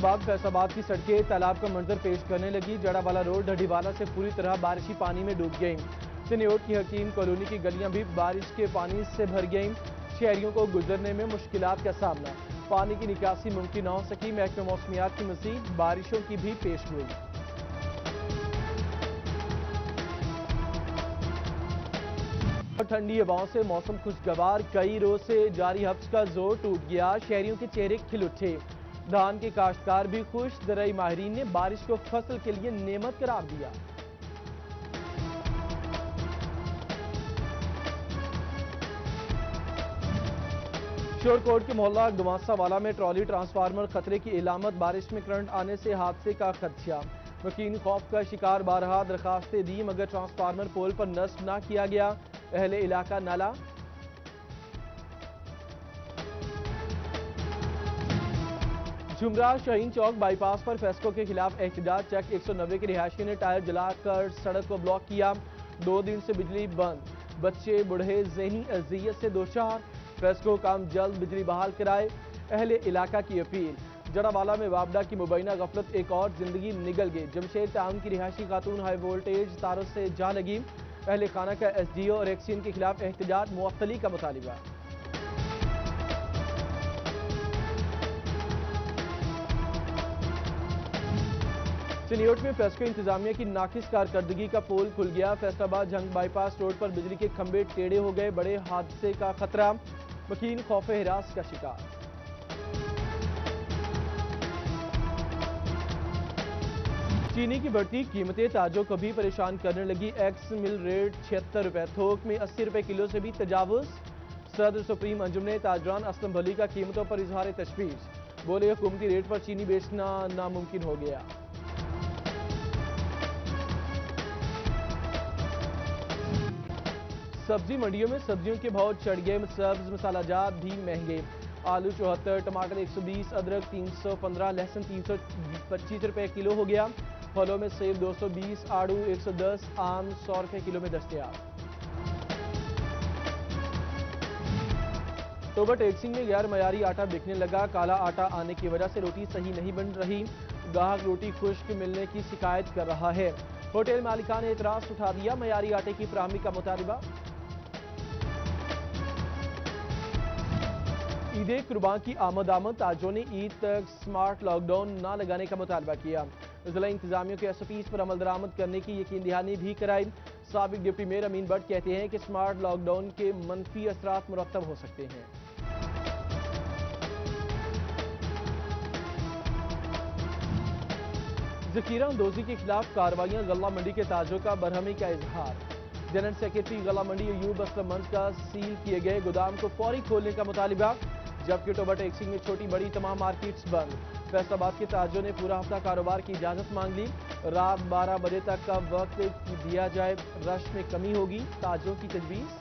کے بعد فیصل آباد کی سڑکیں تالاب کا منظر پیش کرنے لگی۔ جڑا والا روڈ ڈھڈی والا سے پوری طرح بارشی پانی میں ڈوب گئیں۔ سنیوٹ کی حکیم کالونی کی گلیاں بھی بارش کے پانی سے بھر گئیں۔ شہریوں کو گزرنے میں مشکلات کا سامنا، پانی کی نکاسی ممکن نہ ہو سکی۔ محکمہ موسمیات کی مزید بارشوں کی بھی پیش گوئی۔ ٹھنڈی ہواؤں سے موسم خوشگوار، کئی روز سے جاری حبس کا زور ٹوٹ گیا، شہریوں کے چہرے کھل اٹھے۔ دھان کے کاشتکار بھی خوش، زرعی ماہرین نے بارش کو فصل کے لیے نعمت قرار دیا۔ شورکوٹ کے محلہ گوانسا والا میں ٹرالی ٹرانسفارمر خطرے کی علامت، بارش میں کرنٹ آنے سے حادثے کا خدشہ۔ مکین خوف کا شکار، بارہا درخواستیں دی مگر ٹرانسفارمر پول پر نصب نہ کیا گیا، اہل علاقہ نالا۔ جمرہ شاہین چوک بائی پاس پر فیسکو کے خلاف احتجاج، چیک 190 کے رہائشی نے ٹائر جلا کر سڑک کو بلاک کیا۔ 2 دن سے بجلی بند، بچے بوڑھے ذہنی اذیت سے دوچار، فیسکو کام جلد بجلی بحال کرائے، اہل علاقہ کی اپیل۔ جڑا والا میں وابڈا کی مبینہ غفلت ایک اور زندگی نگل گئی، جمشید ٹاؤن کی رہائشی خاتون ہائی وولٹیج تاروں سے جا لگی، اہل خانہ کا ایس ڈی او اور ایکسین کے خلاف احتجاج، معطلی کا مطالبہ۔ سنیوٹ میں فیسکو انتظامیہ کی ناقص کارکردگی کا پول کھل گیا، فیصل آباد جنگ بائی پاس روڈ پر بجلی کے کھمبے ٹیڑھے ہو گئے، بڑے حادثے کا خطرہ، مکین خوف ہراس کا شکار۔ چینی کی بڑھتی قیمتیں تاجروں کو بھی پریشان کرنے لگی، ایکس مل ریٹ 76 روپے، تھوک میں 80 روپے کلو سے بھی تجاوز۔ صدر سپریم انجمن تاجران اسلم بھلی کا قیمتوں پر اظہار تشویش، بولے حکومتی ریٹ پر چینی بیچنا ناممکن ہو گیا۔ سبزی منڈیوں میں سبزیوں کے بھاؤ چڑھ گئے، سبز مسالہ جات بھی مہنگے، آلو 74، ٹماٹر 120، ادرک 315، لہسن 325 روپے کلو ہو گیا، پھلوں میں سیب 220، آڑو 110، آم 100 روپے کلو میں دستیاب۔ اوور ٹیکسنگ میں غیر معیاری آٹا بکنے لگا، کالا آٹا آنے کی وجہ سے روٹی صحیح نہیں بن رہی، گاہک روٹی خشک ملنے کی شکایت کر رہا ہے، ہوٹل مالکان نے اعتراض اٹھا دیا، معیاری آٹے کی فراہمی کا مطالبہ۔ عید قربان کی آمد، تاجروں نے عید تک سمارٹ لاک ڈاؤن نہ لگانے کا مطالبہ کیا، ضلع انتظامیہ کے ایس او پیز پر عمل درآمد کرنے کی یقین دہانی بھی کرائی۔ سابق ڈپٹی میئر امین بٹ کہتے ہیں کہ سمارٹ لاک ڈاؤن کے منفی اثرات مرتب ہو سکتے ہیں۔ ذخیرہ اندوزی کے خلاف کارروائیاں، غلہ منڈی کے تاجروں کا برہمی کا اظہار، جنرل سیکرٹری غلہ منڈی ایوب اسلم مند کا سیل کیے گئے گودام کو فوری کھولنے کا مطالبہ، جبکہ ٹوبر ٹیکسنگ میں چھوٹی بڑی تمام مارکیٹس بند، فیصل آباد کے تاجروں نے پورا ہفتہ کاروبار کی اجازت مانگ لی، رات 12 بجے تک کا وقت دیا جائے، رش میں کمی ہوگی، تاجروں کی تجویز۔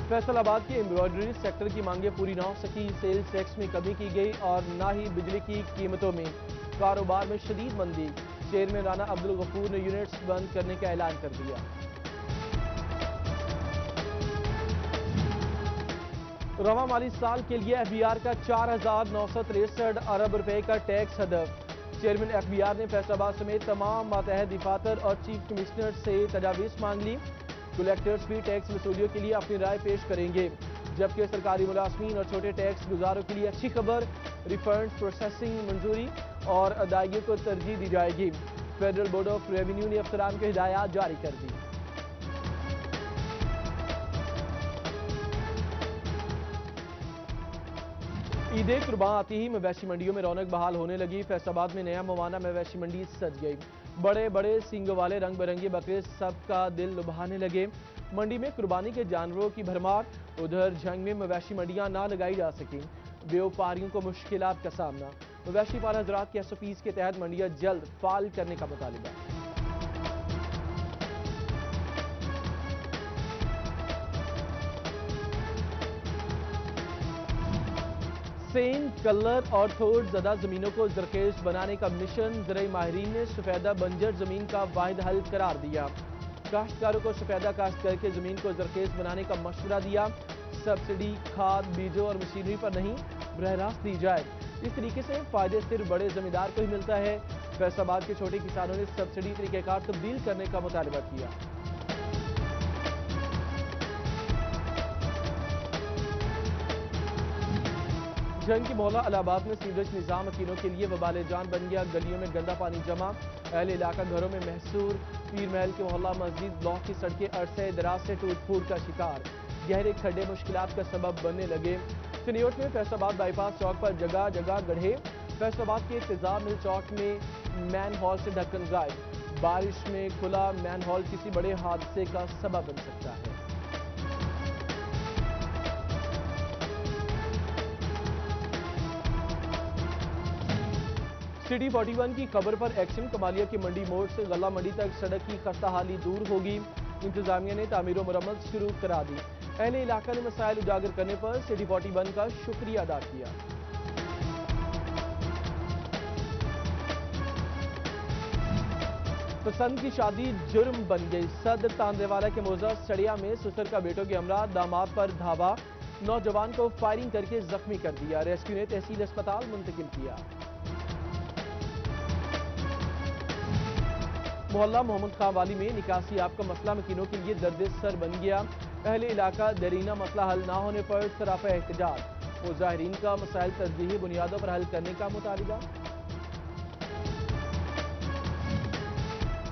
فیصل آباد کے ایمبرائڈری سیکٹر کی مانگیں پوری نہ ہو سکی، سیلز ٹیکس میں کمی کی گئی اور نہ ہی بجلی کی قیمتوں میں، کاروبار میں شدید مندی، چیئرمین رانا عبدالغفور نے یونٹس بند کرنے کا اعلان کر دیا۔ رواں مالی سال کے لیے ایف بی آر کا 4963 ارب روپے کا ٹیکس ہدف، چیئرمین ایف بی آر نے فیصل آباد سمیت تمام ماتحت دفاتر اور چیف کمشنر سے تجاویز مانگ لی، کلیکٹرز بھی ٹیکس وصولیوں کے لیے اپنی رائے پیش کریں گے، جبکہ سرکاری ملازمین اور چھوٹے ٹیکس گزاروں کے لیے اچھی خبر، ریفنڈز پروسیسنگ منظوری اور ادائیگی کو ترجیح دی جائے گی، فیڈرل بورڈ آف ریونیو نے افسران کو ہدایات جاری کر دی۔ عید قربان آتی ہی مویشی منڈیوں میں رونق بحال ہونے لگی، فیصل آباد میں نیا موانا مویشی منڈی سج گئی، بڑے بڑے سینگوں والے رنگ برنگے بکرے سب کا دل لبھانے لگے، منڈی میں قربانی کے جانوروں کی بھرمار، ادھر جھنگ میں مویشی منڈیاں نہ لگائی جا سکیں، بیوپاریوں کو مشکلات کا سامنا، مویشی پال حضرات کے ایس او پیز کے تحت منڈیاں جلد فعال کرنے کا مطالبہ۔ سین، کلر اور تھوڑ زدہ زمینوں کو زرخیز بنانے کا مشن، زرعی ماہرین نے سفیدہ بنجر زمین کا واحد حل قرار دیا، کاشتکاروں کو سفیدہ کاشت کر کے زمین کو زرخیز بنانے کا مشورہ دیا، सब्सिडी खाद बीजों और मशीनरी पर नहीं बरह रास्त दी जाए। इस तरीके से फायदे सिर्फ बड़े जमींदार को ही मिलता है। फैसलाबाद के छोटे किसानों ने सब्सिडी तरीकेकार तब्दील करने का मुतालबा किया। जंग की मोहल्ला इलाहाबाद में सीवरेज निजाम मकीनों के लिए वबाल जान बन गया। गलियों में गंदा पानी जमा, अहले इलाका घरों में महसूर। पीर महल के मोहल्ला मस्जिद ब्लॉक की सड़कें अरसे दराज से टूट फूट का शिकार। गहरे खड्डे मुश्किलात का सबब बनने लगे। सनियोट में फैसलाबाद बाईपास चौक पर जगह जगह गड्ढे। फैसलाबाद के तेजाब मिल चौक में मैन हॉल से ढक्कन गायब। बारिश में खुला मैन हॉल किसी बड़े हादसे का सबब बन सकता है। सिटी 41 की खबर पर एक्शन। कमालिया की मंडी मोड़ से गला मंडी तक सड़क की खस्ताहाली दूर होगी। इंतजामिया ने तामीर व मरम्मत शुरू करा दी। अहले इलाका ने मसाइल उजागर करने पर सिटी 41 का शुक्रिया अदा किया। पसंद की शादी जुर्म बन गई। सदर तांदेवाला के मौजा सड़िया में ससुर का बेटों के हमरा दामाद पर धावा। नौजवान को फायरिंग करके जख्मी कर दिया। रेस्क्यू ने तहसील अस्पताल मुंतकिल किया। मोहल्ला मोहम्मद खां वाली में निकासी आपका मसला मकीनों के लिए दर्द सर बन गया। अहले इलाका दरीना मसला हल ना होने पर सराफा एहतजाज। मुजाहिरीन का मसाइल तरजीही बुनियादों पर हल करने का मुतालिबा।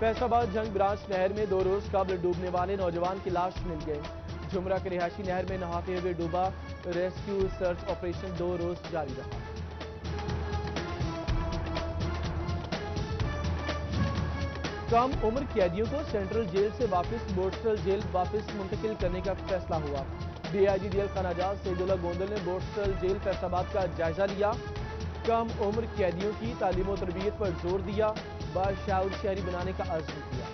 फैसलाबाद जंग ब्रांच नहर में 2 रोज कबल डूबने वाले नौजवान की लाश मिल गई। जुमरा के रिहायशी नहर में नहाते हुए डूबा। रेस्क्यू सर्च ऑपरेशन 2 रोज जारी रहा। कम उम्र कैदियों को सेंट्रल जेल से वापस बोर्डस्टल जेल वापस मुंतकिल करने का फैसला हुआ। डीआईजी डीएल खानाजाद सैदुल्ला गोंदल ने बोर्डस्टल जेल फैसलाबाद का जायजा लिया। कम उम्र कैदियों की तालीम और तरबियत पर जोर दिया। बाशऊर शहरी बनाने का अज़्म किया।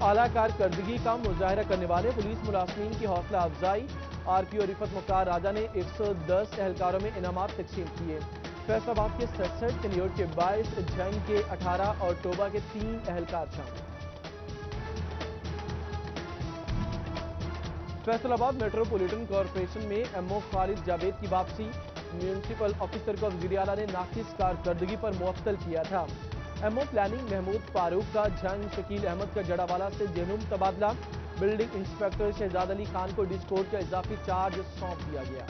आला कारकर्दगी का मुजाहरा करने वाले पुलिस मुलाजमीन की हौसला अफजाई। आरपीओ रिफत मुख्तार राजा ने 110 एहलकारों में इनामात तकसीम किए। फैसलाबाद के 67, सनियोट के 22, जंग के 18 और टोबा के 3 एहलकार शामिल। फैसलाबाद मेट्रोपॉलिटन कॉरपोरेशन में एमओ खालिद जावेद की वापसी। म्यूनिसिपल ऑफिसर को वज़ीर आला ने नाकिस कारकर्दगी पर मुअत्तल किया था। एमओ प्लानिंग महमूद फारूक का जंग शकील अहमद का जड़ावाला से जेनुम तबादला। बिल्डिंग इंस्पेक्टर शहजाद अली खान को डिस्कोड का इजाफी चार्ज सौंप दिया गया।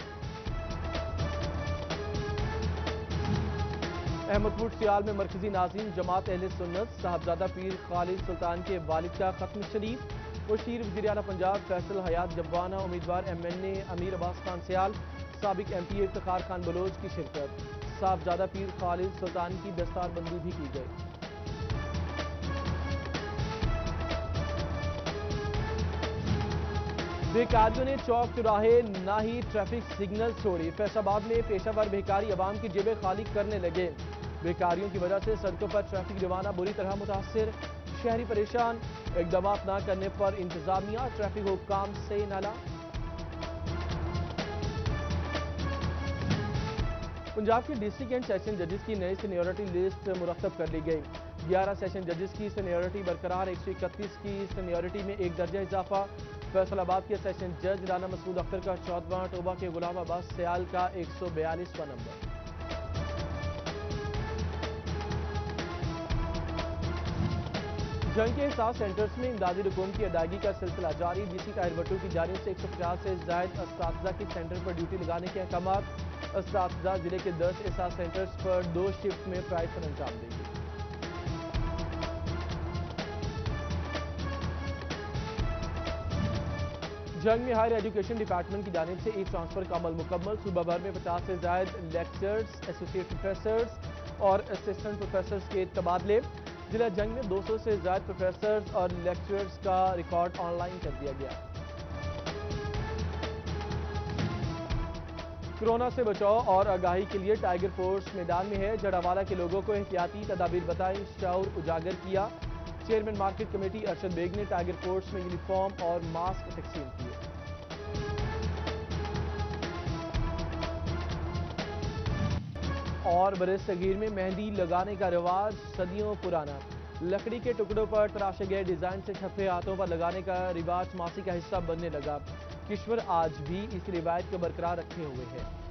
अहमदपुर सियाल में मरकजी नाज़रीन जमात अहले सुन्नत साहबजादा पीर खालिद सुल्तान के वालिद का खत्म शरीफ। मुशीर वज़ीर आला पंजाब फैसल हयात जब्बाना, उम्मीदवार एमएनए अमीर अब्बास खान सियाल, साबिक एमपी इफ्तिखार खान बलोच की शिरकत। साहबजादा पीर खालिद सुल्तान की दस्तारबंदी भी की गई। बेकारियों ने चौक चौराहे ना ही ट्रैफिक सिग्नल छोड़ी। फैसलाबाद में पेशावर बेकारी अवाम की जेबें खाली करने लगे। बेकारियों की वजह से सड़कों पर ट्रैफिक रवाना बुरी तरह मुतासिर। शहरी परेशान। इकदाम न करने पर इंतजामिया ट्रैफिक हुक्काम से नाला। पंजाब के डिस्ट्रिक्ट एंड सेशन जजेस की नई सीनियरिटी लिस्ट मुरतब कर ली गई। 11 सेशन जजेस की सीनियरिटी बरकरार। 131 की सीनियरिटी में 1 दर्जा इजाफा। फैसलाबाद के सेशन जज राना मसूद अख्तर का 14वां, टोबा के गुलाम अब्बास सयाल का 142वां नंबर। जंग के एहसास सेंटर्स में इमदादी रकूम की अदायगी का सिलसिला जारी। डीसी ताहिर भट्टू की जानिब से 150 से जायद असातिज़ा की सेंटर पर ड्यूटी लगाने के अहकामात। असातिज़ा जिले के 10 एहसास सेंटर्स पर 2 शिफ्ट में प्राइज पर अंजाम देंगे। जंग में हायर एजुकेशन डिपार्टमेंट की जानिब से ई ट्रांसफर का अमल मुकम्मल। सूबा भर में 50 से जायद लेक्चरर्स, एसोसिएट प्रोफेसर्स और असिस्टेंट प्रोफेसर्स के तबादले। जिला जंग में 200 से जायद प्रोफेसर्स और लेक्चरर्स का रिकॉर्ड ऑनलाइन कर दिया गया। कोरोना से बचाव और आगाही के लिए टाइगर फोर्स मैदान में है। जड़ावाला के लोगों को एहतियाती तदाबीर बताई, शऊर उजागर किया। Chairman market committee Arshad Baig ने टाइगर फोर्स में यूनिफॉर्म और मास्क तकसीम किए। और बरे सगीर में मेहंदी लगाने का रिवाज सदियों पुराना। لکڑی کے ٹکڑوں پر تراشے گئے ڈیزائن سے چھپے ہاتھوں پر لگانے کا رواج ماسی کا حصہ بننے لگا۔ کشور آج بھی اس روایت کو برقرار رکھے ہوئے ہے۔